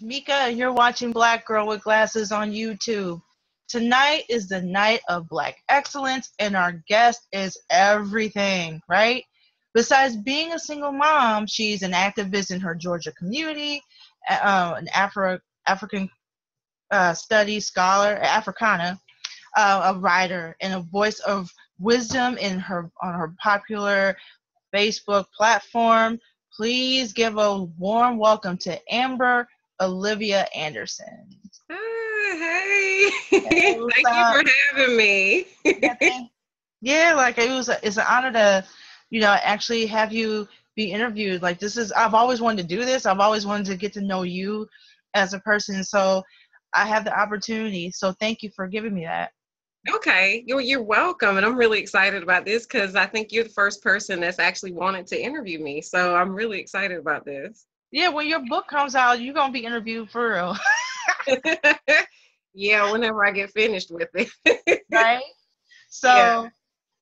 is Mika, and you're watching Black Girl with Glasses on YouTube. Tonight is the night of Black excellence, and our guest is everything, right? Besides being a single mom, she's an activist in her Georgia community, an African studies scholar, Africana, a writer, and a voice of wisdom on her popular Facebook platform. Please give a warm welcome to Amber Olivia Anderson. Hey, Hey, thank you for having me. It's an honor to, actually have you be interviewed. I've always wanted to do this. I've always wanted to get to know you as a person. So I have the opportunity. So thank you for giving me that. Okay, you're welcome, and I'm really excited about this because I think you're the first person that's actually wanted to interview me. So I'm really excited about this. Yeah, when your book comes out, you're gonna be interviewed for real. Yeah, whenever I get finished with it. Right? So, yeah.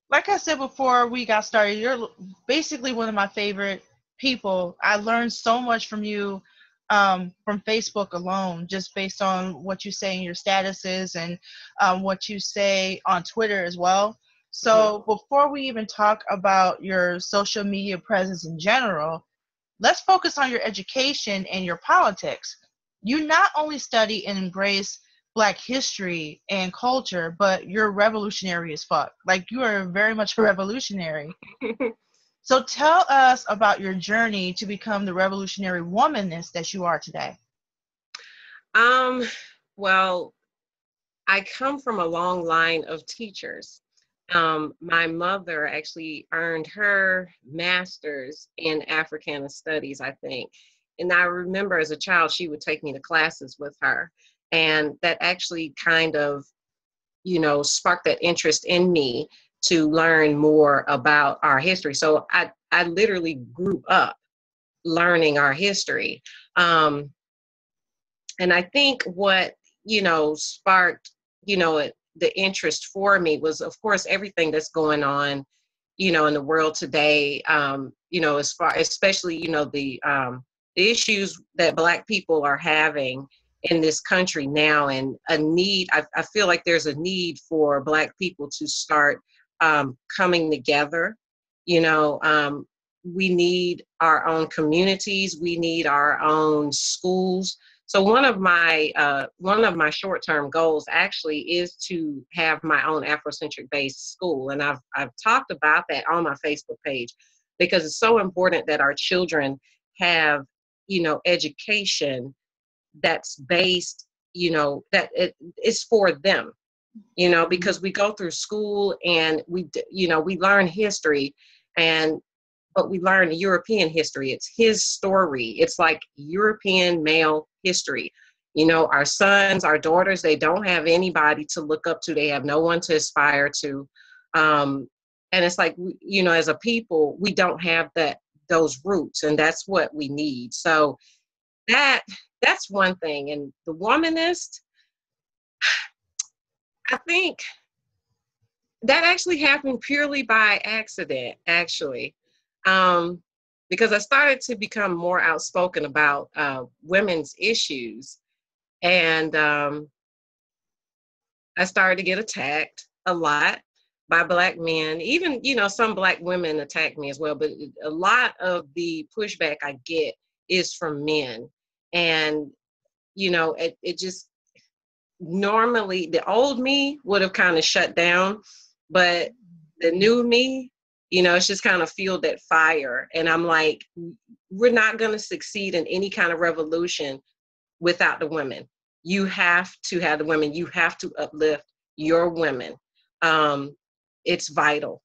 Like I said before we got started, you're basically one of my favorite people. I learned so much from you from Facebook alone, just based on what you say in your statuses and what you say on Twitter as well. So before we even talk about your social media presence in general, let's focus on your education and your politics. You not only study and embrace Black history and culture, but you're revolutionary as fuck. Like, you are very much a revolutionary. So tell us about your journey to become the revolutionary womanist that you are today. Well, I come from a long line of teachers. My mother actually earned her master's in Africana Studies, I think. And I remember as a child, she would take me to classes with her. And that actually kind of, sparked that interest in me to learn more about our history. So I literally grew up learning our history. And I think what, sparked, the interest for me was, of course, everything that's going on, in the world today, especially, the issues that Black people are having in this country now, and I feel like there's a need for Black people to start coming together. We need our own communities. We need our own schools. So one of my short-term goals actually is to have my own Afrocentric based school. And I've talked about that on my Facebook page because it's so important that our children have, education that's based, that it's for them, because we go through school and we learn history, but we learn European history. It's his story. It's like European male history. Our sons, our daughters, they don't have anybody to look up to. They have no one to aspire to. And it's like, as a people, we don't have those roots, and that's what we need. So that's one thing. And the womanist, I think that actually happened purely by accident, actually. Because I started to become more outspoken about women's issues. And I started to get attacked a lot by Black men. Even, some Black women attack me as well. But a lot of the pushback I get is from men. And, it just normally the old me would have kind of shut down. But the new me, it's just kind of fueled that fire. And I'm like, we're not going to succeed in any kind of revolution without the women. You have to have the women. You have to uplift your women. It's vital.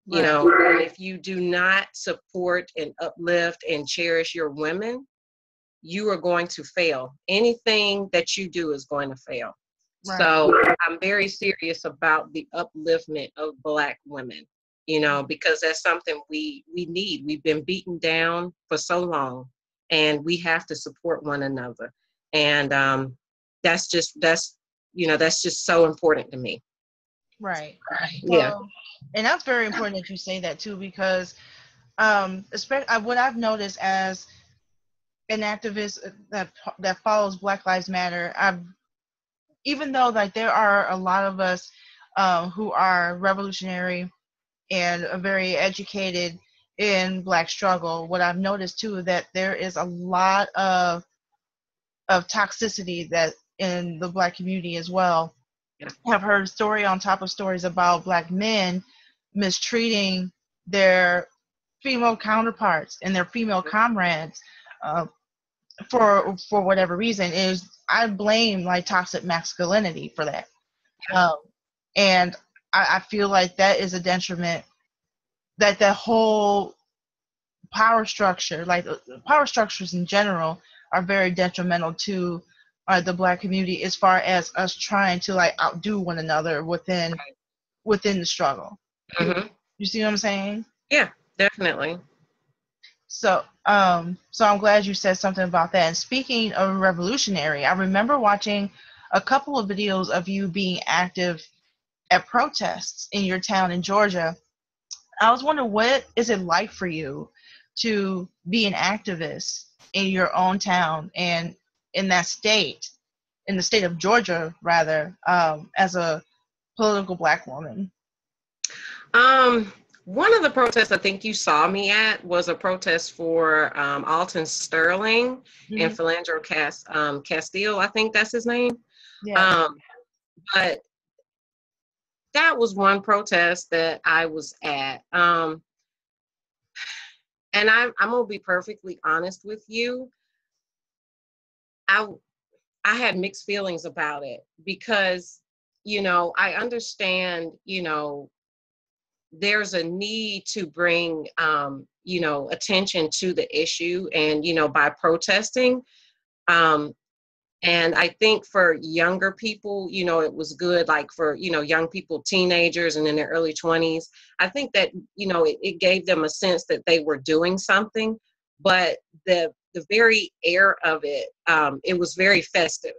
Right. And if you do not support and uplift and cherish your women, you are going to fail. Anything that you do is going to fail. Right. So I'm very serious about the upliftment of Black women. Because that's something we need. We've been beaten down for so long, and we have to support one another. And that's just so important to me. Right. Yeah. Well, and that's very important that you say that too, because especially what I've noticed as an activist that follows Black Lives Matter, even though like there are a lot of us who are revolutionary and very educated in Black struggle, what I've noticed too is that there is a lot of toxicity that in the Black community as well. Yeah. I've heard story on top of stories about Black men mistreating their female counterparts and their female comrades uh, for whatever reason. Is I blame like toxic masculinity for that, um, and I feel like that is a detriment, that the whole power structure, like power structures in general, are very detrimental to the Black community as far as us trying to like outdo one another within the struggle. Mm-hmm. You see what I'm saying? Yeah, definitely. So so I'm glad you said something about that. And speaking of revolutionary, I remember watching a couple of videos of you being active at protests in your town in Georgia. I was wondering, what is it like for you to be an activist in your own town and in that state, in the state of Georgia, rather, as a political Black woman? One of the protests I think you saw me at was a protest for Alton Sterling and Philandro Castile, I think that's his name. Yeah. But that was one protest that I was at. And I'm gonna be perfectly honest with you. I had mixed feelings about it because, I understand, there's a need to bring, attention to the issue and, by protesting. And I think for younger people, it was good, like for, young people, teenagers and in their early 20s. I think that, it gave them a sense that they were doing something, but the very air of it, it was very festive.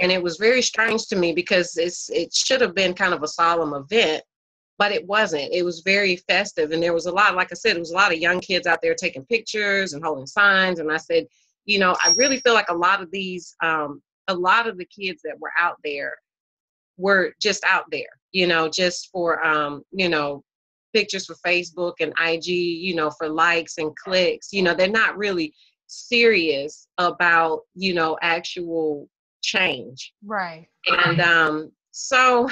And it was very strange to me because it should have been kind of a solemn event, but it wasn't. It was very festive. And there was a lot, like I said, it was a lot of young kids out there taking pictures and holding signs. And I said, I really feel like a lot of these, a lot of the kids that were out there were just out there, just for, pictures for Facebook and IG, for likes and clicks. They're not really serious about, actual change. Right. And so,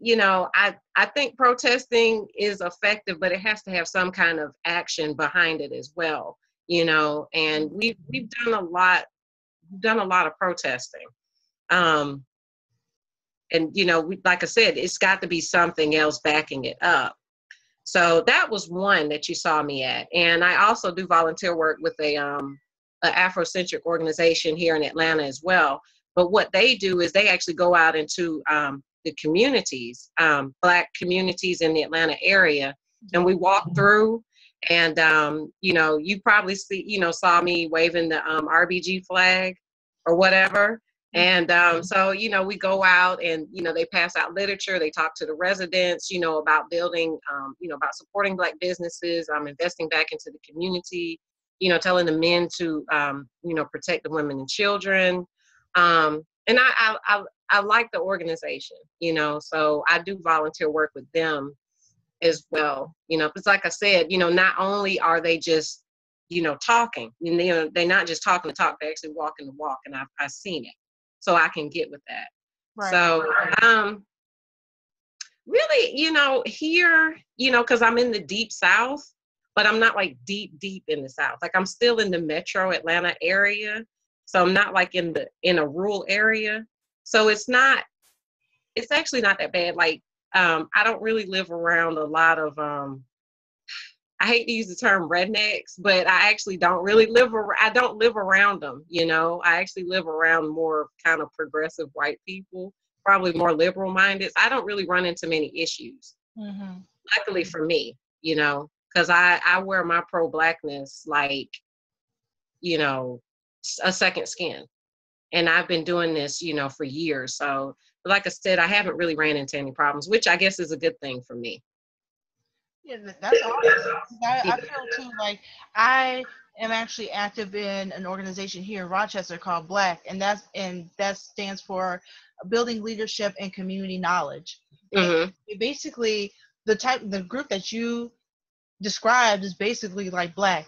I think protesting is effective, but it has to have some kind of action behind it as well, and we've done a lot of protesting. And, like I said, it's got to be something else backing it up. So that was one that you saw me at. And I also do volunteer work with a Afrocentric organization here in Atlanta as well. But what they do is they actually go out into the communities, Black communities in the Atlanta area, and we walk through. And you probably saw me waving the RBG flag or whatever. And so we go out and they pass out literature. They talk to the residents, about building, about supporting Black businesses, investing back into the community, telling the men to protect the women and children. And I like the organization, so I do volunteer work with them as well. Because like I said, not only are they just, talking, they're not just talking the talk, they're actually walking the walk. And I've seen it, so I can get with that. Right. So, really, here, because I'm in the deep South, but I'm not like deep in the South. Like I'm still in the metro Atlanta area. So I'm not like in a rural area. So it's actually not that bad. Like, I don't really live around a lot of, I hate to use the term rednecks, but I actually don't really I don't live around them, I actually live around more kind of progressive white people, probably more liberal minded. I don't really run into many issues. Mm-hmm. Luckily for me, because I wear my pro-Blackness like, a second skin. And I've been doing this, for years. So, like I said, I haven't really ran into any problems, which I guess is a good thing for me. Yeah, that's awesome. I feel too like I am actually active in an organization here in Rochester called Black, and that stands for Building Leadership and Community Knowledge. And Mm-hmm. basically, the group that you described is basically like Black.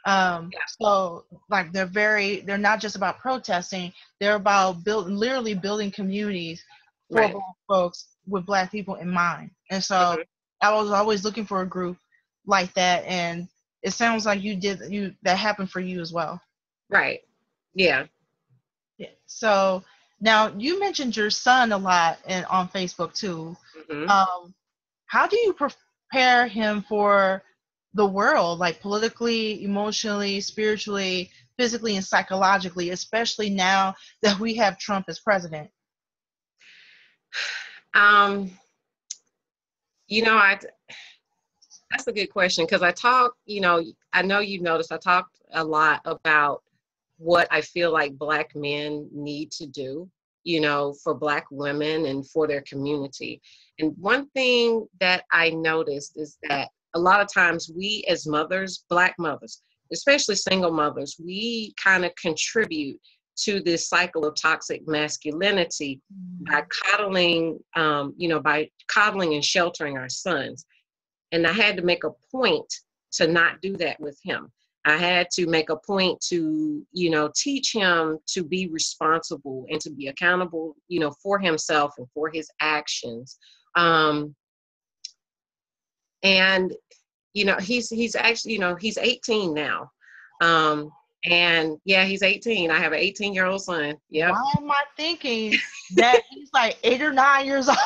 Yeah. So like they're not just about protesting, they're about literally building communities for Right. Black folks with Black people in mind. And so Mm-hmm. I was always looking for a group like that, and it sounds like that happened for you as well. Right. Yeah. Yeah. So now you mentioned your son a lot on Facebook too. Mm-hmm. Um, how do you prepare him for the world, like politically, emotionally, spiritually, physically, and psychologically, especially now that we have Trump as president? Um, you know, that's a good question because I know you noticed I talked a lot about what I feel like Black men need to do, for Black women and for their community. And one thing that I noticed is that a lot of times we as mothers, Black mothers, especially single mothers, we kind of contribute to this cycle of toxic masculinity by by coddling and sheltering our sons. And I had to make a point to not do that with him. I had to make a point to, teach him to be responsible and to be accountable, for himself and for his actions. And, he's actually, he's 18 now. And yeah, he's 18. I have an 18-year-old son. Yep. Why am I thinking that he's like 8 or 9 years old?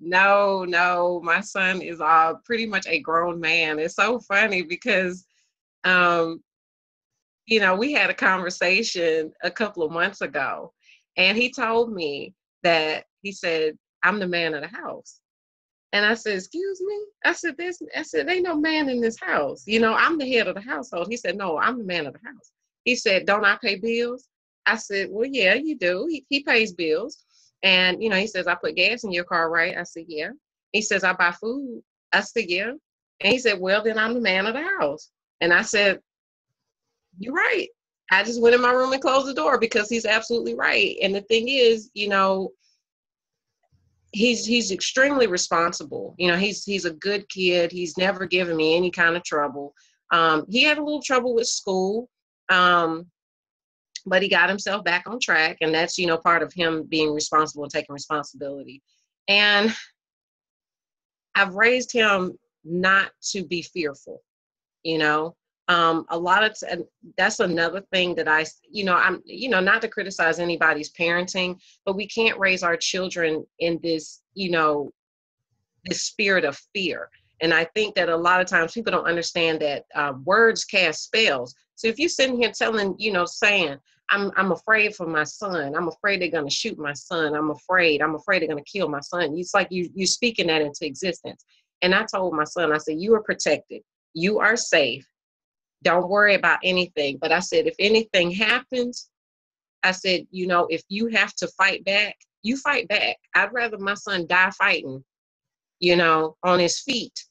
No. My son is pretty much a grown man. It's so funny because, we had a conversation a couple of months ago, and he told me that he said, I'm the man of the house. And I said, excuse me? I said, ain't no man in this house. I'm the head of the household. He said, no, I'm the man of the house. He said, don't I pay bills? I said, well, yeah, you do. He pays bills. And, he says, I put gas in your car, right? I said, yeah. He says, I buy food. I said, yeah. And he said, well, then I'm the man of the house. And I said, you're right. I just went in my room and closed the door because he's absolutely right. And the thing is, he's extremely responsible. He's a good kid. He's never given me any kind of trouble. He had a little trouble with school, but he got himself back on track, and that's part of him being responsible and taking responsibility. And I've raised him not to be fearful. A lot of that's another thing that I'm not to criticize anybody's parenting, but we can't raise our children in this this spirit of fear. And I think that a lot of times people don't understand that words cast spells. So if you're sitting here saying I'm afraid for my son, I'm afraid they're going to shoot my son, I'm afraid they're going to kill my son, it's like you're speaking that into existence. And I told my son, I said, you are protected, you are safe. Don't worry about anything. But I said, if anything happens, I said, if you have to fight back, you fight back. I'd rather my son die fighting, on his feet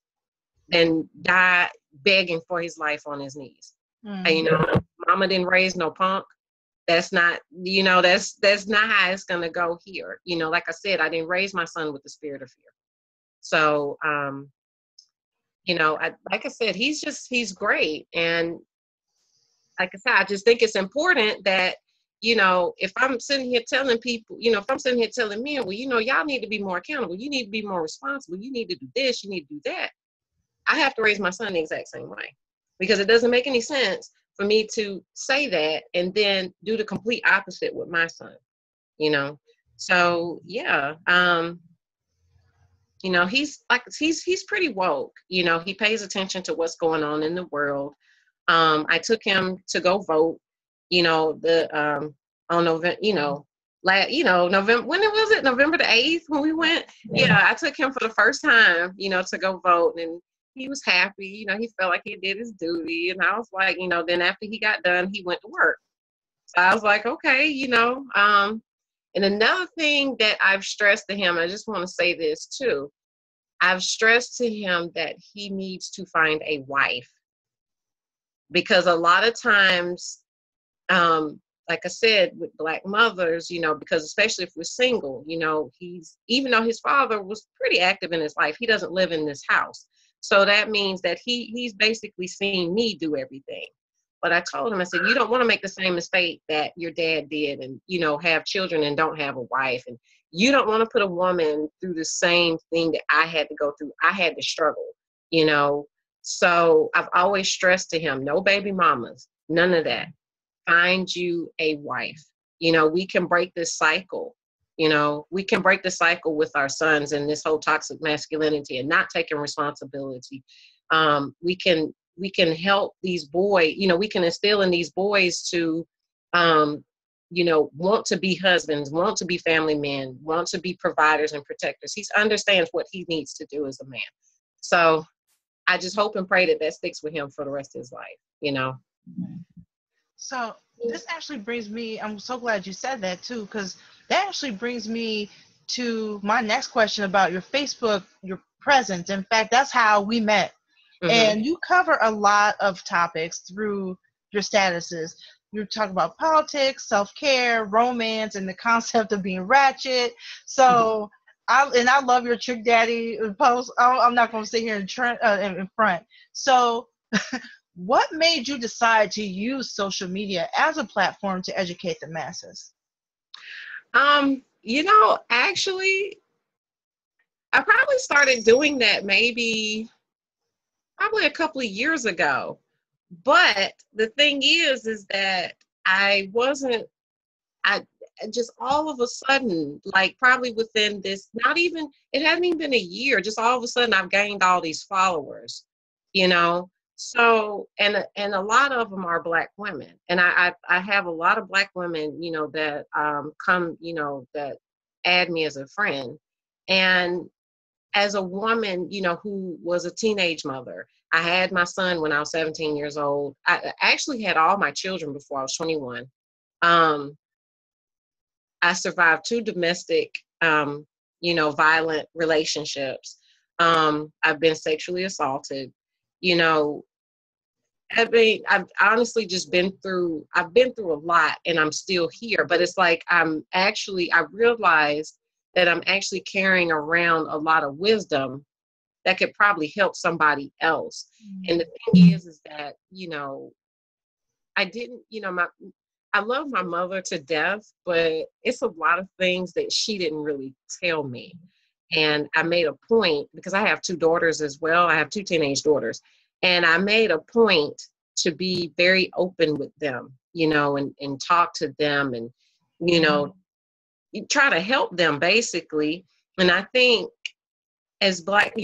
than die begging for his life on his knees. And, mama didn't raise no punk. That's not, that's not how it's going to go here. Like I said, I didn't raise my son with the spirit of fear. So, like I said, he's great. And like I said, I just think it's important that, if I'm sitting here telling people, if I'm sitting here telling men, well, y'all need to be more accountable. You need to be more responsible. You need to do this. You need to do that. I have to raise my son the exact same way, because it doesn't make any sense for me to say that and then do the complete opposite with my son, So yeah, he's pretty woke. He pays attention to what's going on in the world. I took him to go vote, on November, November, when was it? November the 8th when we went? Yeah, I took him for the first time, to go vote, and he was happy. He felt like he did his duty. And I was like, then after he got done, he went to work. So I was like, okay, and another thing that I've stressed to him, I just want to say this too. I've stressed to him that he needs to find a wife. because a lot of times, like I said, with Black mothers, because especially if we're single, even though his father was pretty active in his life, he doesn't live in this house. So that means that he's basically seen me do everything. But I told him, I said, you don't want to make the same mistake that your dad did and, have children and don't have a wife. And you don't want to put a woman through the same thing that I had to go through. I had to struggle, So I've always stressed to him, no baby mamas, none of that. Find you a wife. We can break this cycle. We can break the cycle with our sons and this whole toxic masculinity and not taking responsibility. We can help these boys, we can instill in these boys to, want to be husbands, want to be family men, want to be providers and protectors. He understands what he needs to do as a man. So I just hope and pray that sticks with him for the rest of his life, So this actually brings me, I'm so glad you said that too, because that actually brings me to my next question about your Facebook, your presence. In fact, that's how we met. Mm-hmm. And you cover a lot of topics through your statuses. You talk about politics, self-care, romance, and the concept of being ratchet. So, I love your Trick Daddy post. I'm not going to sit here in front. So, what made you decide to use social media as a platform to educate the masses? Actually, I probably started doing that probably a couple of years ago. But the thing is that I just all of a sudden, like probably within this, it hasn't even been a year, just all of a sudden I've gained all these followers, So, and a lot of them are Black women. And I have a lot of Black women, that come, that add me as a friend. And as a woman, who was a teenage mother, I had my son when I was 17 years old. I actually had all my children before I was 21. I survived 2 domestic, violent relationships. I've been sexually assaulted, I've honestly just I've been through a lot and I'm still here, but it's like, I realized that I'm actually carrying around a lot of wisdom that could probably help somebody else. Mm-hmm. And the thing is that, I didn't, I love my mother to death, but it's a lot of things that she didn't really tell me. And I made a point, because I have 2 daughters as well. I have 2 teenage daughters. And I made a point to be very open with them, and talk to them and, try to help them basically. And I think as Black,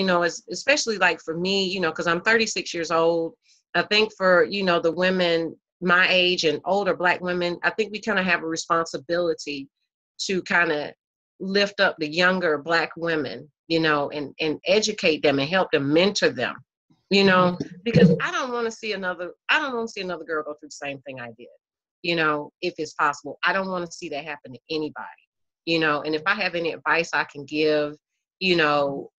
especially like for me, because I'm 36 years old, I think for, the women my age and older Black women, I think we kind of have a responsibility to kind of lift up the younger Black women, and educate them and help them, mentor them, because I don't want to see another girl go through the same thing I did, if it's possible. I don't want to see that happen to anybody, and if I have any advice I can give, to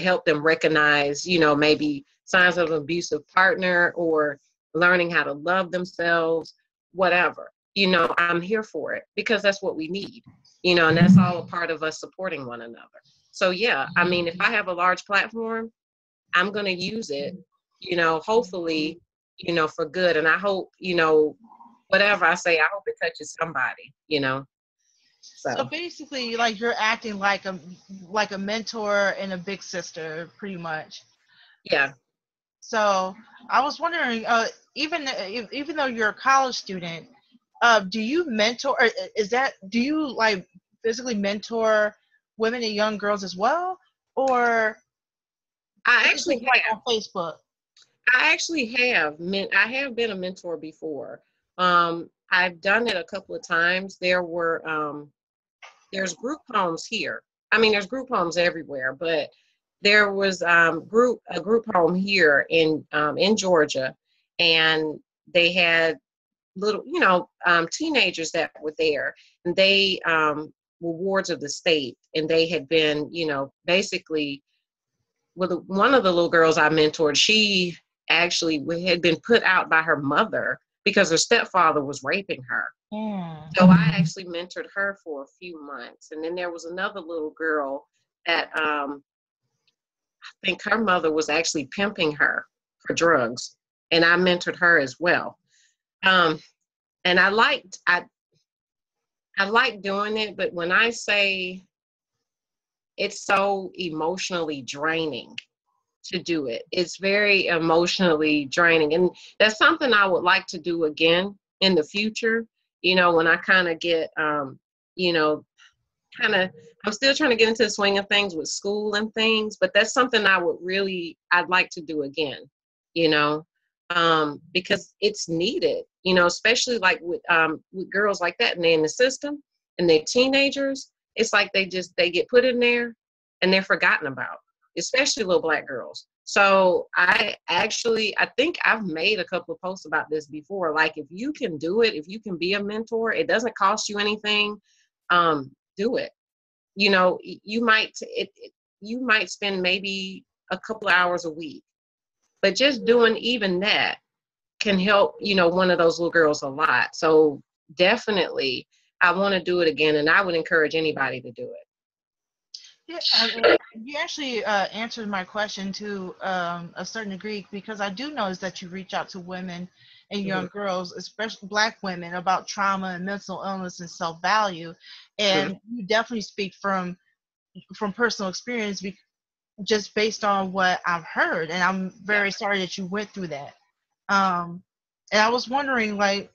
help them recognize, maybe signs of an abusive partner or learning how to love themselves, whatever, I'm here for it, because that's what we need, and that's all a part of us supporting one another. So yeah, if I have a large platform, I'm going to use it, hopefully, for good. And I hope, whatever I say, I hope it touches somebody, So basically, like, you're acting like a mentor and a big sister, pretty much. Yeah. So I was wondering, even though you're a college student, do you mentor? Or do you like physically mentor women and young girls as well, or I actually have on Facebook? I actually have. I have been a mentor before. I've done it a couple of times. There's group homes here. There's group homes everywhere, but there was a group home here in Georgia, and they had little, teenagers that were there, and they were wards of the state, and they had been, basically, with one of the little girls I mentored, she actually had been put out by her mother because her stepfather was raping her. Mm. So I actually mentored her for a few months. And then there was another little girl that I think her mother was actually pimping her for drugs. And I mentored her as well. And I liked doing it, but when I say it's so emotionally draining to do it, it's very emotionally draining. And that's something I would like to do again in the future, when I kind of get, you know, I'm still trying to get into the swing of things with school and things, but that's something I'd like to do again, because it's needed, especially like with girls like that and they're in the system and they're teenagers. It's like they get put in there and they're forgotten about, especially little Black girls. So I think I've made a couple of posts about this before. Like, if you can do it, if you can be a mentor, it doesn't cost you anything. Do it. You might spend maybe a couple of hours a week, but just doing even that can help, one of those little girls a lot. So definitely I want to do it again, and I would encourage anybody to do it. Yeah, you actually answered my question to a certain degree, because I do notice that you reach out to women and young girls, especially Black women, about trauma and mental illness and self-value, and you definitely speak from personal experience, just based on what I've heard, and I'm very sorry that you went through that. And I was wondering, like,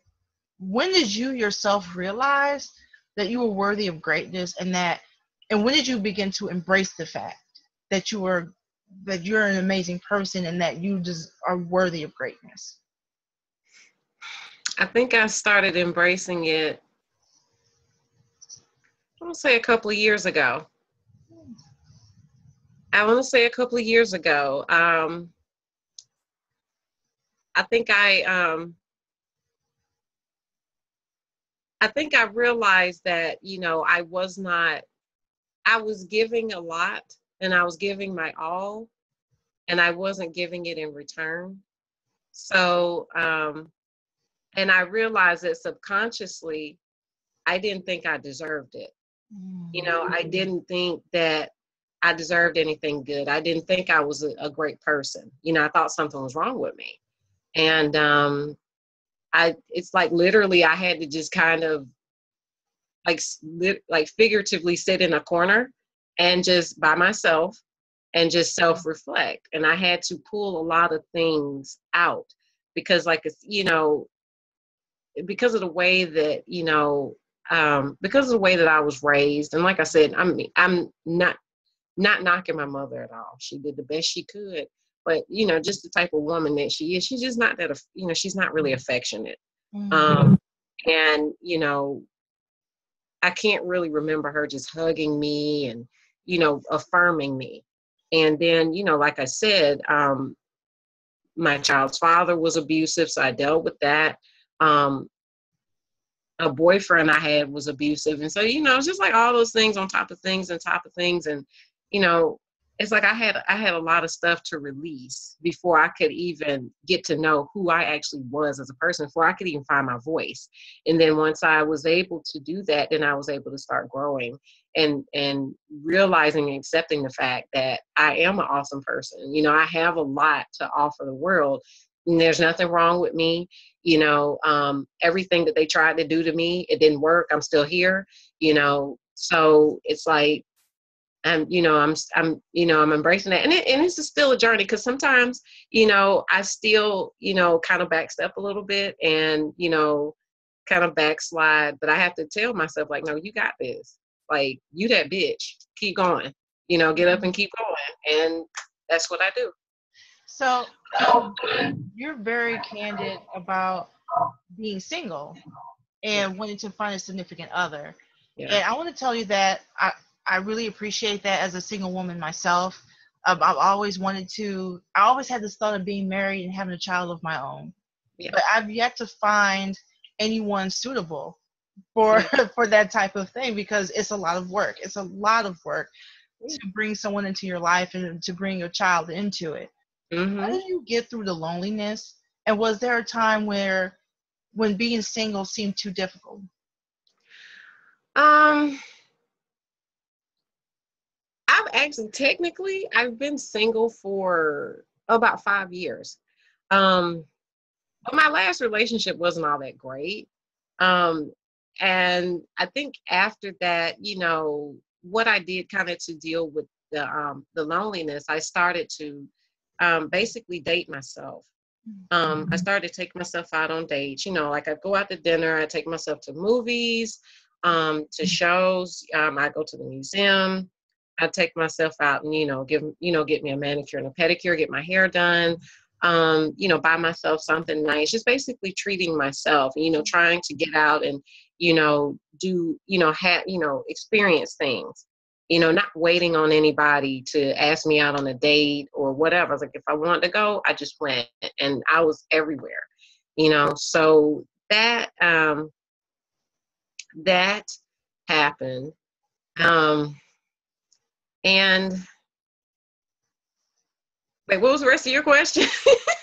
when did you yourself realize that you were worthy of greatness, and when did you begin to embrace the fact that you're an amazing person and that you just are worthy of greatness? I think I started embracing it, I want to say a couple of years ago. I think I realized that, I was giving a lot and I was giving my all, and I wasn't giving it in return. So, and I realized that subconsciously, I didn't think I deserved it. I didn't think that I deserved anything good. I didn't think I was a great person. I thought something was wrong with me. And it's like literally I had to just kind of like figuratively sit in a corner and just by myself and just self-reflect. And I had to pull a lot of things out because because of the way that, because of the way that I was raised. And like I said, I'm not knocking my mother at all. She did the best she could, but just the type of woman that she is, she's just not that, she's not really affectionate. And, I can't really remember her just hugging me and, affirming me. And then, like I said, my child's father was abusive, so I dealt with that. A boyfriend I had was abusive. And so, it's just like all those things on top of things and top of things. And, it's like I had a lot of stuff to release before I could even get to know who I actually was as a person, before I could even find my voice. And then once I was able to do that, then I was able to start growing and realizing and accepting the fact that I am an awesome person. I have a lot to offer the world. And there's nothing wrong with me. Everything that they tried to do to me, it didn't work. I'm still here, so it's like, I'm embracing that. And it's still a journey, because sometimes, I still, kind of backstep a little bit and, kind of backslide, but I have to tell myself, like, no, you got this. Like, you that bitch, keep going, get up and keep going. And that's what I do. So you're very candid about being single and wanting to find a significant other. Yeah. And I want to tell you that I really appreciate that as a single woman myself. I've always I always had this thought of being married and having a child of my own. Yeah. But I've yet to find anyone suitable for that type of thing, because it's a lot of work. It's a lot of work to bring someone into your life and to bring your child into it. How Mm-hmm. did you get through the loneliness? And was there a time when being single seemed too difficult? Um, I've been single for about 5 years. Um, but my last relationship wasn't all that great. Um, and I think after that, what I did kind of to deal with the loneliness, I started to basically date myself. I started to take myself out on dates, like I go out to dinner, I take myself to movies, to shows, I go to the museum, I take myself out and, get me a manicure and a pedicure, get my hair done, buy myself something nice, just basically treating myself, trying to get out and, do, experience things. Not waiting on anybody to ask me out on a date or whatever. I was like, if I wanted to go, I just went, and I was everywhere, So that happened. And wait, what was the rest of your question?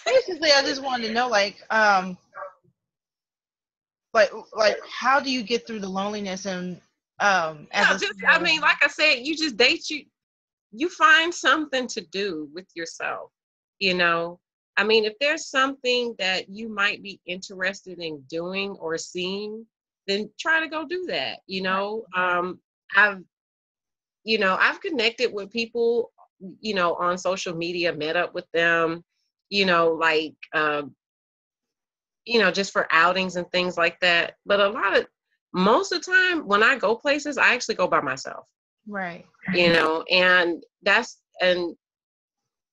Basically, I just wanted to know, like how do you get through the loneliness and as a I single mean, woman? like I said, you just date you find something to do with yourself, you know. I mean, if there's something that you might be interested in doing or seeing, then try to go do that, I've I've connected with people, on social media, met up with them, like just for outings and things like that. But most of the time when I go places, I actually go by myself, Right. and and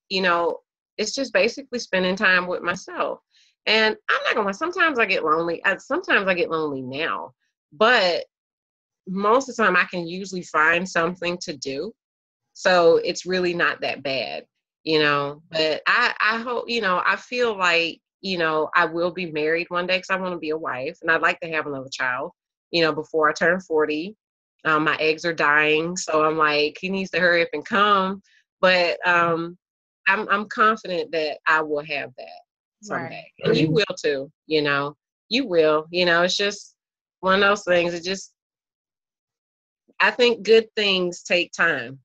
you know, it's just basically spending time with myself. And I'm not gonna lie, sometimes I get lonely. Sometimes I get lonely now, but most of the time I can usually find something to do. So it's really not that bad. But I hope, I feel like, I will be married one day because I want to be a wife and I'd like to have another child, before I turn 40. My eggs are dying. So I'm like, he needs to hurry up and come. But I'm confident that I will have that someday. Right. And you will too, you will, it's just one of those things. I think good things take time,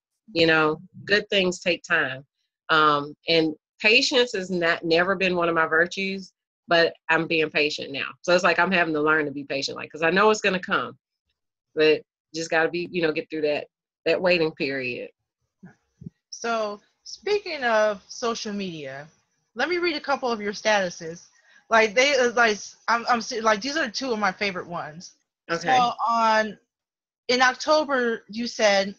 good things take time. And patience has never been one of my virtues, but I'm being patient now. So it's like I'm having to learn to be patient, like, because I know it's going to come, but just got to be, get through that waiting period. So, speaking of social media, let me read a couple of your statuses. Like they like these are two of my favorite ones. So Okay. in October you said,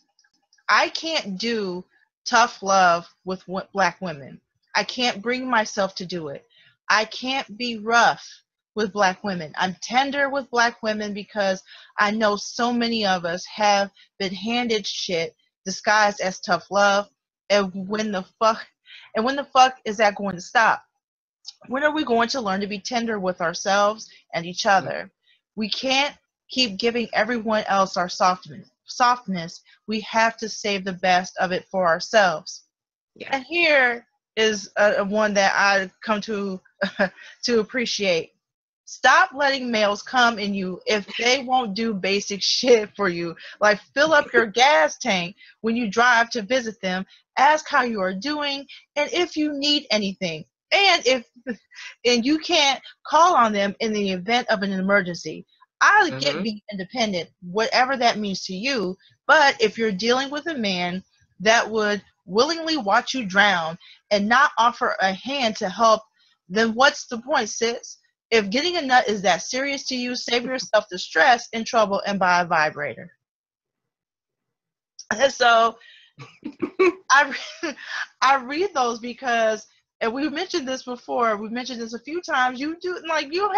"I can't do tough love with black women. I can't bring myself to do it. I can't be rough with black women. I'm tender with black women because I know so many of us have been handed shit disguised as tough love. And when the fuck is that going to stop? When are we going to learn to be tender with ourselves and each other? We can't keep giving everyone else our softness. We have to save the best of it for ourselves." Yeah. And here is a one that I come to to appreciate. "Stop letting males come in you if they won't do basic shit for you, like fill up your gas tank when you drive to visit them, ask how you are doing, and if you need anything. And you can't call on them in the event of an emergency. I get Mm-hmm. being independent, whatever that means to you, but if you're dealing with a man that would willingly watch you drown and not offer a hand to help, then what's the point, sis? If getting a nut is that serious to you, save yourself the stress and trouble and buy a vibrator." And so I I read those because, and we mentioned this before. We mentioned this a few times. You do, like, you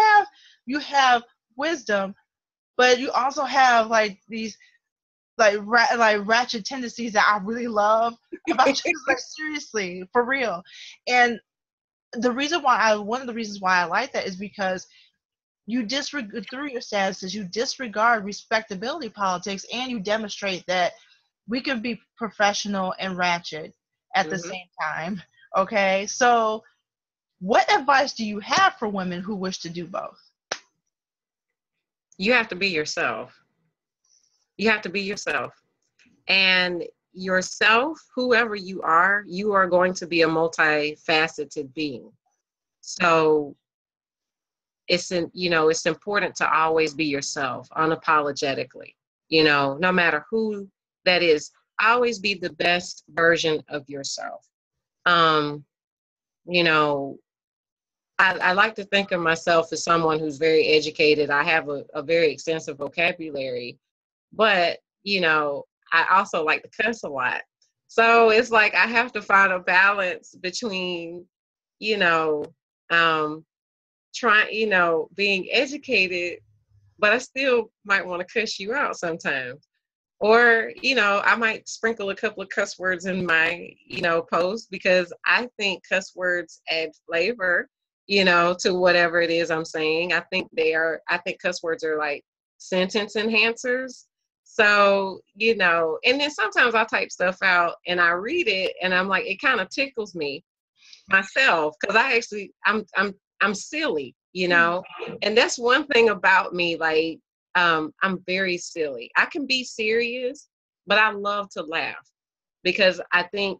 have wisdom, but you also have like these like ratchet tendencies that I really love about you. Like, seriously, for real. And one of the reasons why I like that is because you disregard, through your statuses, you disregard respectability politics, and you demonstrate that we can be professional and ratchet at the Mm-hmm. same time. Okay, so what advice do you have for women who wish to do both? You have to be yourself. You have to be yourself. And yourself, whoever you are going to be a multifaceted being. So it's important to always be yourself unapologetically, no matter who that is. Always be the best version of yourself. um you know I like to think of myself as someone who's very educated. I have a very extensive vocabulary, but I also like to cuss a lot. So it's like I have to find a balance between you know um trying, being educated, but I still might want to cuss you out sometimes. Or, I might sprinkle a couple of cuss words in my, post, because I think cuss words add flavor, to whatever it is I'm saying. I think cuss words are like sentence enhancers. So, and then sometimes I type stuff out and I read it and I'm like, it kind of tickles me myself, because I'm silly, and that's one thing about me. Like, I'm very silly. I can be serious, but I love to laugh, because I think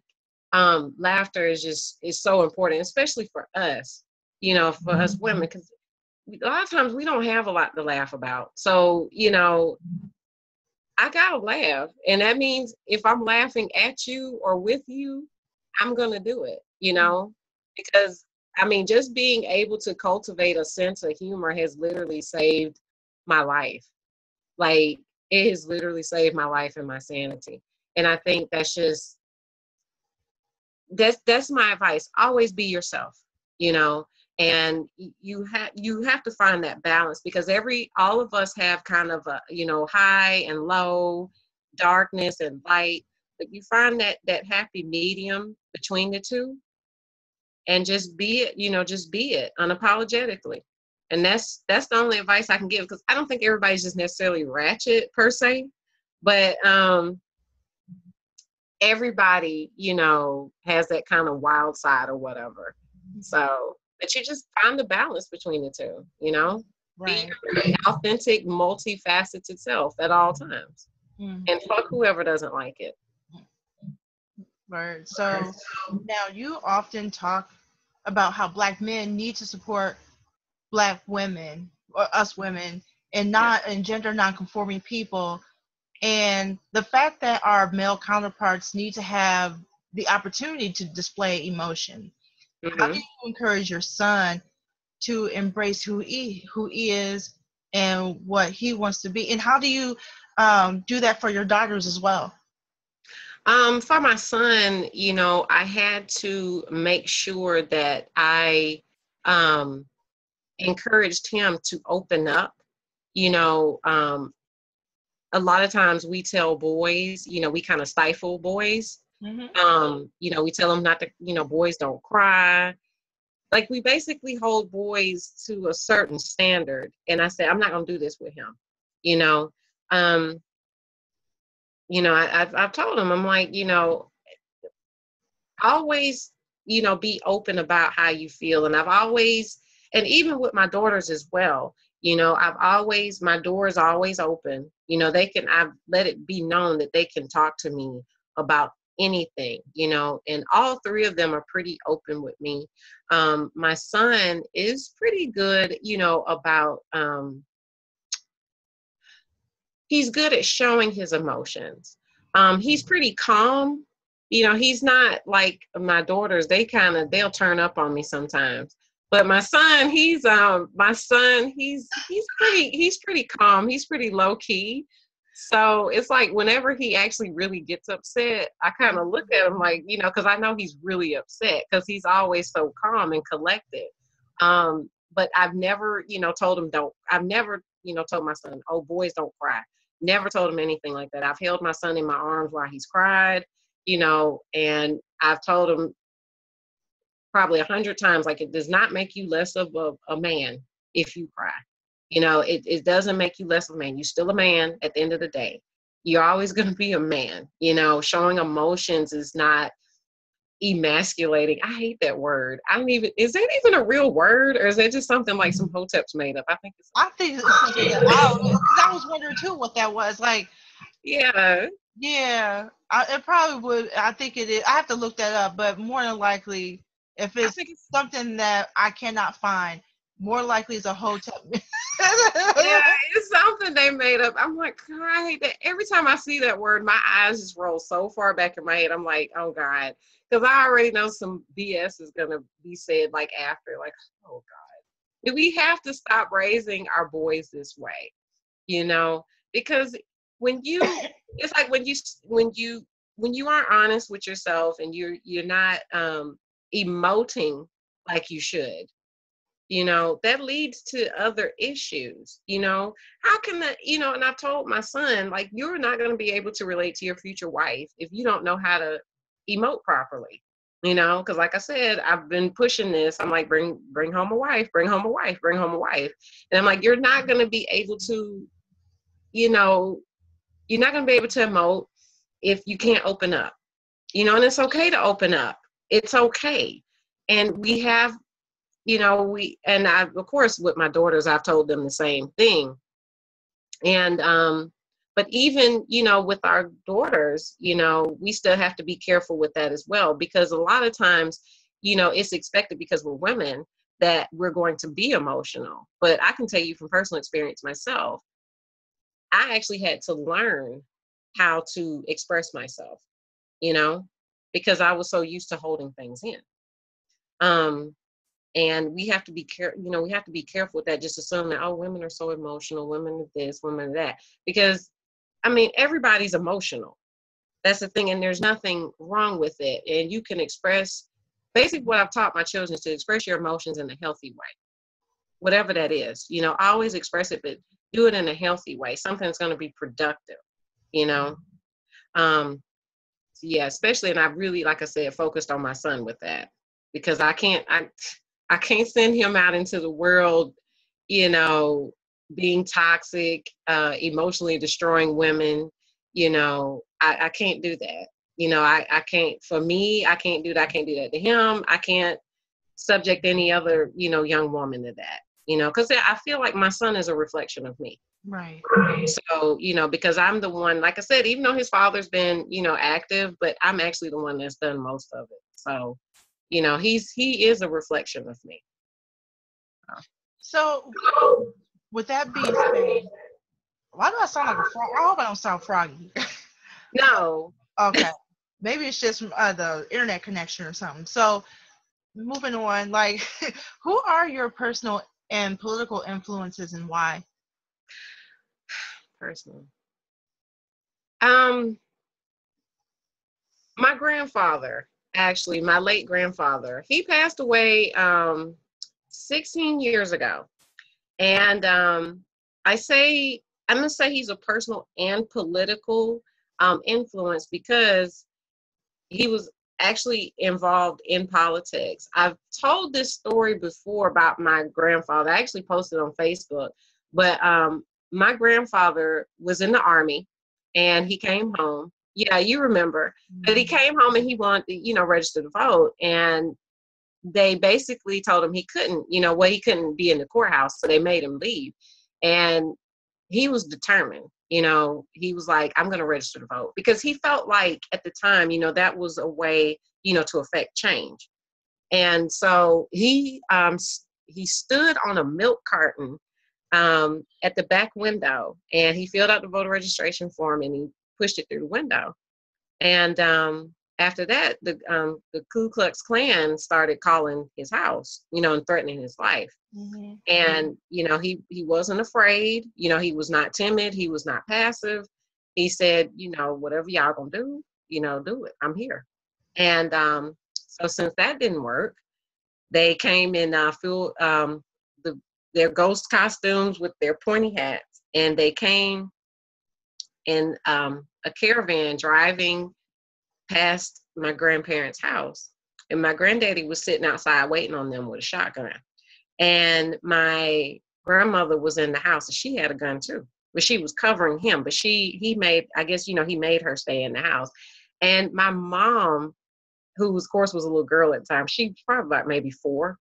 laughter is so important, especially for us, for us women, because a lot of times we don't have a lot to laugh about. So, I gotta laugh, and that means if I'm laughing at you or with you, I'm gonna do it, because I mean, just being able to cultivate a sense of humor has literally saved my life. Like, it has literally saved my life and my sanity. And I think that's my advice. Always be yourself, you know, and you have to find that balance, because all of us have kind of a, high and low, darkness and light, but you find that happy medium between the two, and just be it, just be it unapologetically. And that's the only advice I can give, because I don't think everybody's just necessarily ratchet per se, but everybody, has that kind of wild side or whatever. So, but you just find the balance between the two, be Right. your authentic, multifaceted self at all times, Mm. and fuck whoever doesn't like it. Right. So now you often talk about how Black men need to support Black women or us women, and Yeah. not and gender nonconforming people, and the fact that our male counterparts need to have the opportunity to display emotion. How do Hmm. you encourage your son to embrace who he is and what he wants to be, and how do you do that for your daughters as well? For my son, I had to make sure that I um, encouraged him to open up. You know, um, a lot of times we tell boys, we kind of stifle boys. Hmm. We tell them not to, boys don't cry. Like, we basically hold boys to a certain standard. And I said, I'm not going to do this with him. You know, um, I've told him, I'm like, always, be open about how you feel. And I've always, and even with my daughters as well, my door is always open. I've let it be known that they can talk to me about anything, and all three of them are pretty open with me. My son is pretty good, about, he's good at showing his emotions. He's pretty calm. He's not like my daughters. They'll turn up on me sometimes. But my son, he's pretty calm. He's pretty low key. So it's like whenever he actually really gets upset, I kind of look at him like, because I know he's really upset, because he's always so calm and collected. But I've never, told him don't. I've never, told my son, oh, boys don't cry. Never told him anything like that. I've held my son in my arms while he's cried, and I've told him probably 100 times, like, it does not make you less of a man if you cry. It doesn't make you less of a man. You're still a man at the end of the day. You're always going to be a man. Showing emotions is not emasculating. I hate that word. I don't even, is that even a real word, or is that just something like some hoteps made up? I think it's something that because I was wondering too what that was. Like, yeah. yeah, it probably would. I think it is. I have to look that up, but more than likely, if I it's think it's, something that I cannot find, more likely it's a hotel. yeah, it's something they made up. I'm like, God, I hate that. Every time I see that word, my eyes just roll so far back in my head. I'm like, oh God, because I already know some BS is gonna be said like after, like, oh God. We have to stop raising our boys this way, you know, because when you, it's like when you aren't honest with yourself and you're not emoting like you should, you know, that leads to other issues. You know, how can that, you know, and I've told my son, like, you're not going to be able to relate to your future wife if you don't know how to emote properly, you know, because like I said, I've been pushing this. I'm like, bring home a wife, bring home a wife, bring home a wife. And I'm like, you're not going to be able to, you know, you're not going to be able to emote if you can't open up, you know, and it's okay to open up. It's okay. And we have, you know, and I, of course, with my daughters, I've told them the same thing. And, but even, you know, with our daughters, you know, we still have to be careful with that as well, because a lot of times, you know, it's expected because we're women that we're going to be emotional. But I can tell you from personal experience myself, I actually had to learn how to express myself, you know, because I was so used to holding things in. And we have to be careful, you know, we have to be careful with that, just assuming that, oh, women are so emotional, women are this, women are that. Because, I mean, everybody's emotional. That's the thing, and there's nothing wrong with it. And you can express, basically what I've taught my children is to express your emotions in a healthy way, whatever that is. You know, always express it, but do it in a healthy way, something that's going to be productive, you know. So yeah, especially, and I really, like I said, focused on my son with that, because I can't send him out into the world, you know, being toxic, emotionally destroying women. You know, I can't do that. You know, I can't, for me, I can't do that. I can't do that to him. I can't subject any other, you know, young woman to that, you know, because I feel like my son is a reflection of me. Right. So, you know, because I'm the one, like I said, even though his father's been, you know, active, but I'm actually the one that's done most of it. So, you know, he is a reflection of me. So, with that being said, why do I sound like a frog? I hope I don't sound froggy. No. Okay. Maybe it's just the internet connection or something. So, moving on, like, who are your personal and political influences and why? Personal. My grandfather, actually, my late grandfather, he passed away 16 years ago. And I'm going to say he's a personal and political influence because he was actually involved in politics. I've told this story before about my grandfather. I actually posted on Facebook, but my grandfather was in the Army and he came home. Yeah, you remember. But he came home and he wanted to, you know, register to vote. And they basically told him he couldn't, you know, well, he couldn't be in the courthouse. So they made him leave. And he was determined, you know, he was like, I'm going to register to vote, because he felt like at the time, you know, that was a way, you know, to affect change. And so he stood on a milk carton at the back window, and he filled out the voter registration form and he pushed it through the window. And after that, the Ku Klux Klan started calling his house, you know, and threatening his life. Mm-hmm. And, you know, he wasn't afraid. You know, he was not timid. He was not passive. He said, you know, whatever y'all gonna do, you know, do it. I'm here. And so since that didn't work, they came in full their ghost costumes with their pointy hats, and they came in a caravan driving past my grandparents' house. And my granddaddy was sitting outside waiting on them with a shotgun. And my grandmother was in the house, and she had a gun too, but she was covering him. But he made, I guess, you know, he made her stay in the house. And my mom who of course was a little girl at the time. She probably about maybe 4.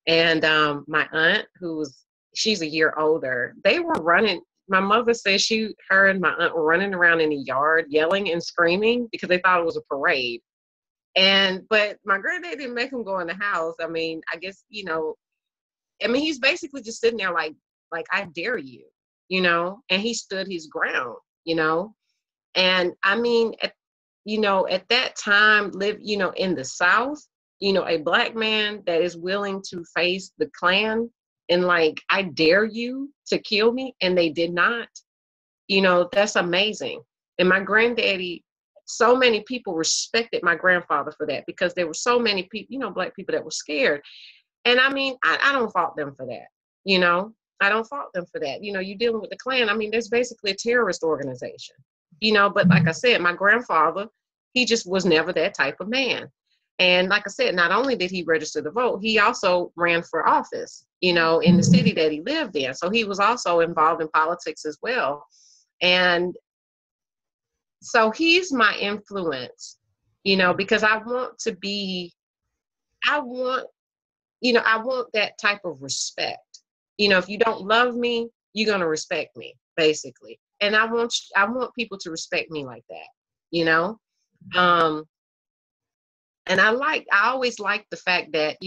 And my aunt, she's a year older, they were running. My mother says her and my aunt were running around in the yard yelling and screaming because they thought it was a parade. But my granddad didn't make him go in the house. I mean, I guess, he's basically just sitting there like I dare you, and he stood his ground, and I mean, at that time, in the South, a Black man that is willing to face the Klan and like, I dare you to kill me, and they did not, that's amazing. And my granddaddy, so many people respected my grandfather for that, because there were so many people, Black people that were scared. And I mean, I don't fault them for that, I don't fault them for that. You're dealing with the Klan. I mean, there's basically a terrorist organization, but like I said, my grandfather, he just was never that type of man. And like I said, not only did he register to vote, he also ran for office, in the city that he lived in. So he was also involved in politics as well. And so he's my influence, because I want that type of respect. If you don't love me, you're going to respect me, basically. And I want people to respect me like that, and I always liked the fact that,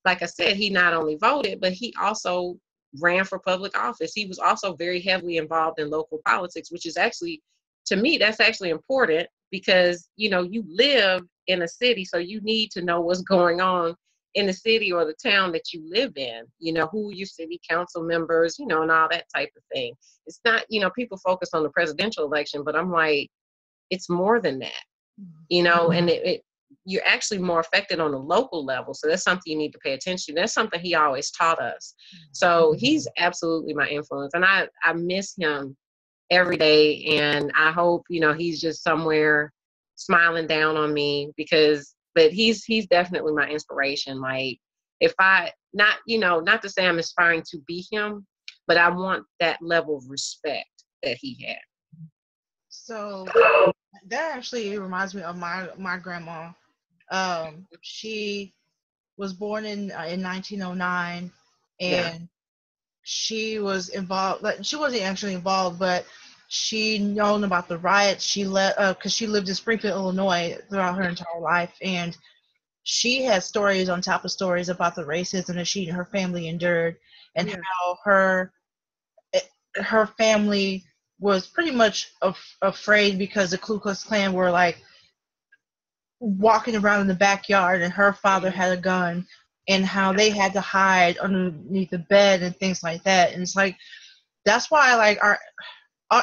like I said, he not only voted, but he also ran for public office. He was also very heavily involved in local politics, which is actually, to me, that's actually important, because, you live in a city, so you need to know what's going on in the city or the town that you live in, who your city council members, and all that type of thing. It's not, people focus on the presidential election, but I'm like, it's more than that, and you're actually more affected on a local level. So that's something you need to pay attention to. That's something he always taught us. So he's absolutely my influence. And I miss him every day. And I hope, he's just somewhere smiling down on me, but he's definitely my inspiration. Like, if not to say I'm aspiring to be him, but I want that level of respect that he had. So that actually reminds me of my grandma. She was born in 1909, and Yeah. she was involved. Like, she wasn't actually involved, but she known about the riots. She because she lived in Springfield, Illinois, throughout her entire life, and she had stories on top of stories about the racism that she and her family endured, and how her family was pretty much afraid because the Ku Klux Klan were like walking around in the backyard, and her father had a gun, and how they had to hide underneath the bed and things like that. And it's like, that's why, like, our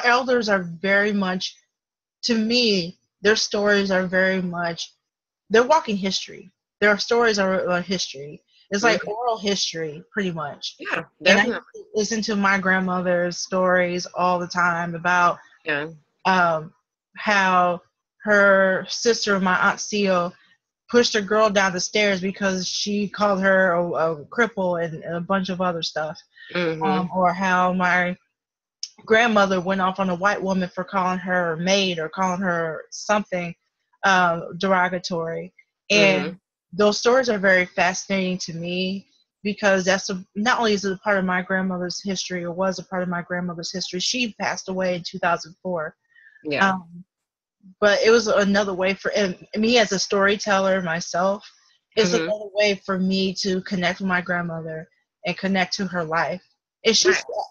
elders are very much, to me, their stories are very much, they're walking history. Their stories are history. It's like oral history, pretty much. Yeah, definitely. And I listen to my grandmother's stories all the time about how her sister, my Aunt Seal, pushed a girl down the stairs because she called her a cripple and a bunch of other stuff. Or how my grandmother went off on a white woman for calling her maid or calling her something derogatory. And those stories are very fascinating to me, because not only is it a part of my grandmother's history, or was a part of my grandmother's history. She passed away in 2004. Yeah. But it was another way for me, as a storyteller myself, it's another way for me to connect with my grandmother and connect to her life. And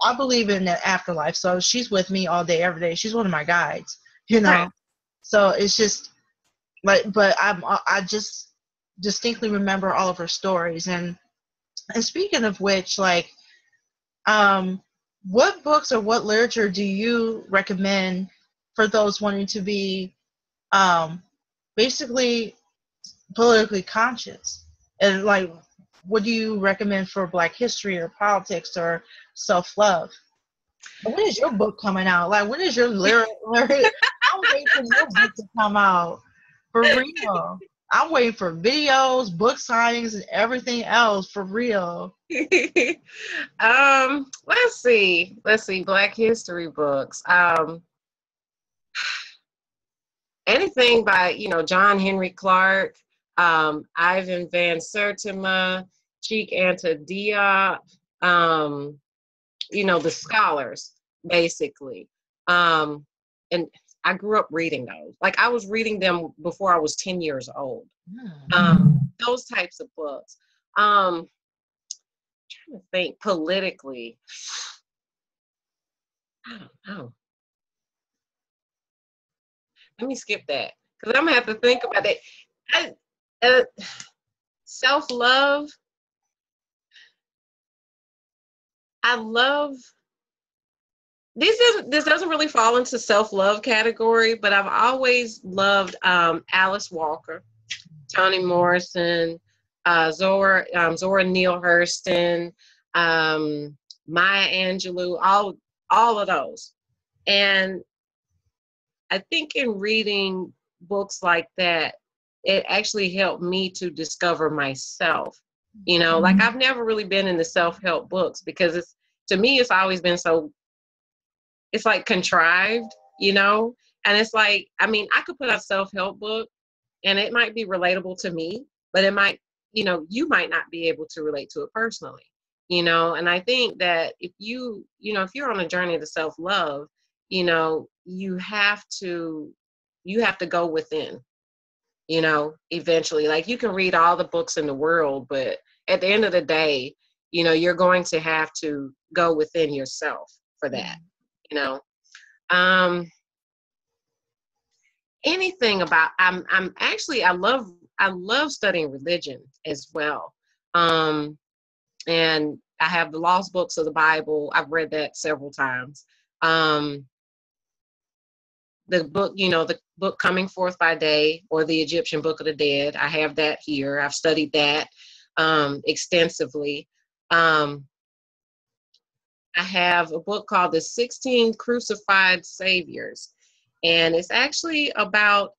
I believe in the afterlife, so she's with me all day, every day. She's one of my guides, Right. So it's just like, but I just distinctly remember all of her stories. And speaking of which, like, what books or what literature do you recommend for those wanting to be basically politically conscious? And like, what do you recommend for Black history or politics or self-love? When is your book coming out? Like, when is your lyric? I'm waiting for your book to come out, for real. I'm waiting for videos, book signings, and everything else, for real. Let's see. Black history books. anything by, John Henry Clark, Ivan Van Sertima, Cheikh Anta Diop, the scholars, basically. And I grew up reading those. Like, I was reading them before I was 10 years old. Those types of books. Trying to think politically. I don't know. Let me skip that, because I'm gonna have to think about it. Self-love. I love this doesn't really fall into self-love category, but I've always loved Alice Walker, Toni Morrison, Zora Neale Hurston, Maya Angelou, all of those. And I think in reading books like that, it actually helped me to discover myself. Like, I've never really been in the self-help books, because to me, it's always been so, it's like contrived, and it's like, I mean, I could put out a self-help book and it might be relatable to me, but it might, you might not be able to relate to it personally, and I think that if if you're on a journey to self-love, you have to go within, eventually. Like, you can read all the books in the world, but at the end of the day, you're going to have to go within yourself for that, anything about, I love studying religion as well. And I have the lost books of the Bible. I've read that several times. The book, the book Coming Forth by Day, or the Egyptian Book of the Dead. I have that here. I've studied that extensively. I have a book called The 16 Crucified Saviors. And it's actually about,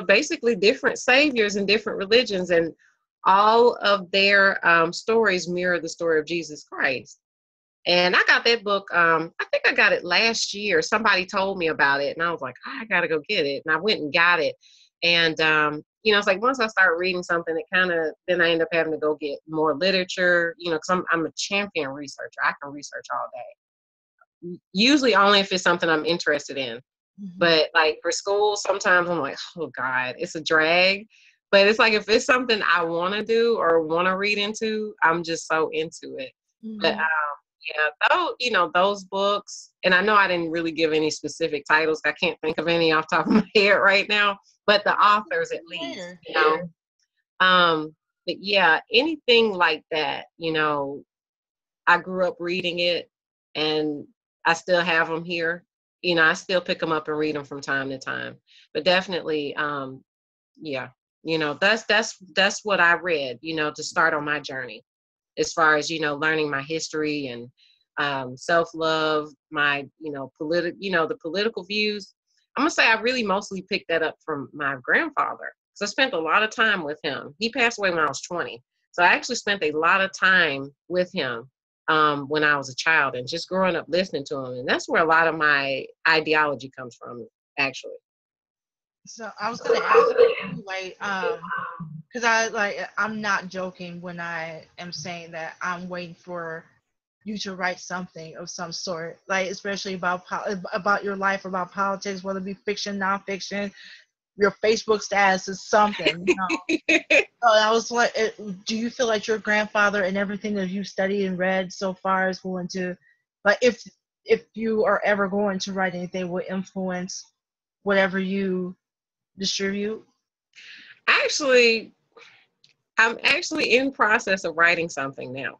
basically different saviors in different religions, and all of their stories mirror the story of Jesus Christ. And I got that book, I think I got it last year. Somebody told me about it, and I was like, I got to go get it. And I went and got it. And, it's like, once I start reading something, then I end up having to go get more literature, because I'm a champion researcher. I can research all day. Usually only if it's something I'm interested in. Mm-hmm. But like for school, sometimes I'm like, oh God, it's a drag. But it's like, if it's something I want to do or want to read into, I'm just so into it. Mm-hmm. But those books, and I know I didn't really give any specific titles. I can't think of any off the top of my head right now, but the authors at least, but yeah, anything like that, I grew up reading it, and I still have them here. I still pick them up and read them from time to time. But definitely, that's what I read, to start on my journey, as far as, learning my history and self-love, my, the political views. I'm gonna say I really mostly picked that up from my grandfather. So I spent a lot of time with him. He passed away when I was 20. So I actually spent a lot of time with him when I was a child, and just growing up listening to him. And that's where a lot of my ideology comes from, actually. So I was gonna ask you, like, because I'm not joking when I am saying that I'm waiting for you to write something of some sort, like, especially about your life, about politics, whether it be fiction, nonfiction. Your Facebook status is something, So I was like, do you feel like your grandfather and everything that you studied and read so far is going to, like, if you are ever going to write anything, will influence whatever you distribute? I'm actually in process of writing something now.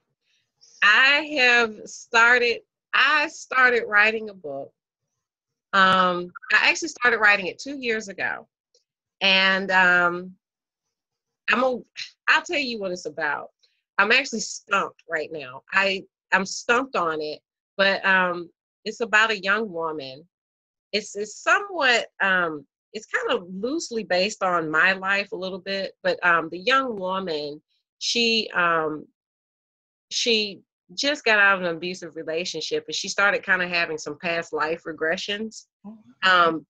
I started writing a book. I actually started writing it 2 years ago. And I'll tell you what it's about. I'm actually stumped right now. I'm stumped on it, but it's about a young woman. It's somewhat, it's kind of loosely based on my life a little bit, but the young woman, she just got out of an abusive relationship, and she started kind of having some past life regressions,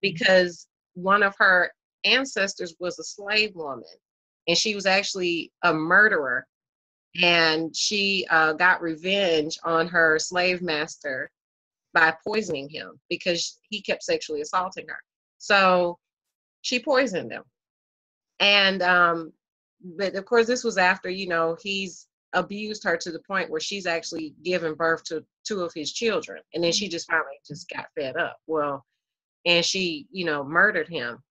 because one of her ancestors was a slave woman, and she was actually a murderer, and she got revenge on her slave master by poisoning him because he kept sexually assaulting her. So she poisoned him. And but of course, this was after, he's abused her to the point where she's actually given birth to 2 of his children. And then she just finally just got fed up. Well, and she, murdered him.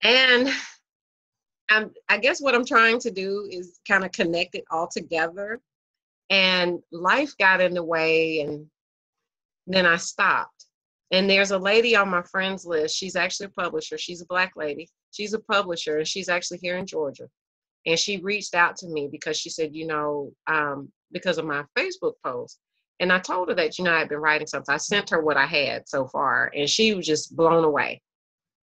And I guess what I'm trying to do is kind of connect it all together. And life got in the way, and then I stopped. And there's a lady on my friends list. She's actually a publisher. She's a Black lady. She's a publisher, and she's actually here in Georgia. And she reached out to me because she said, because of my Facebook post. And I told her that, I had been writing something. I sent her what I had so far, and she was just blown away.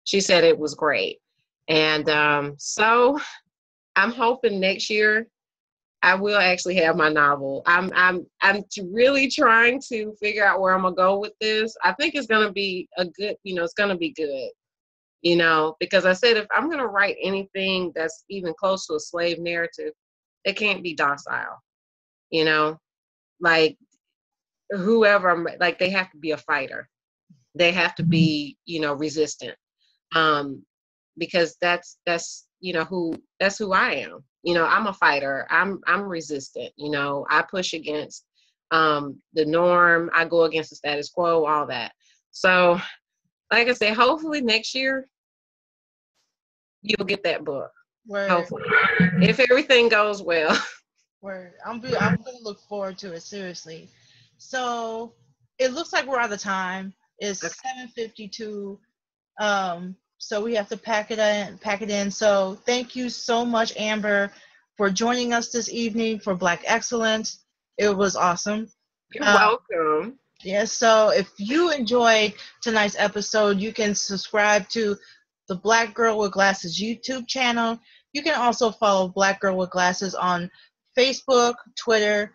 She said it was great. And so I'm hoping next year I will actually have my novel. I'm really trying to figure out where I'm gonna go with this. I think it's gonna be a good, it's gonna be good, because I said if I'm gonna write anything that's even close to a slave narrative, it can't be docile, like whoever, like they have to be a fighter. They have to be, resistant, because that's who I am. I'm a fighter. I'm resistant. I push against the norm. I go against the status quo, all that. So, like I said, hopefully next year you'll get that book. Word. Hopefully, if everything goes well. Word. I'm gonna look forward to it, seriously. So it looks like we're out of time. It's 7:52. So we have to pack it in. So thank you so much, Amber, for joining us this evening for Black Excellence. It was awesome. You're welcome. Yes, so if you enjoyed tonight's episode, you can subscribe to the Black Girl with Glasses YouTube channel. You can also follow Black Girl with Glasses on Facebook, Twitter,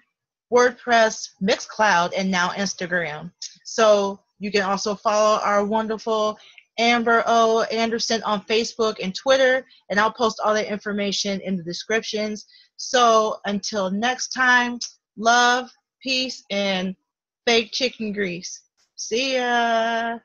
WordPress, MixCloud, and now Instagram. So you can also follow our wonderful Amber O. Anderson on Facebook and Twitter, and I'll post all that information in the descriptions. So until next time, love, peace, and fake chicken grease. See ya.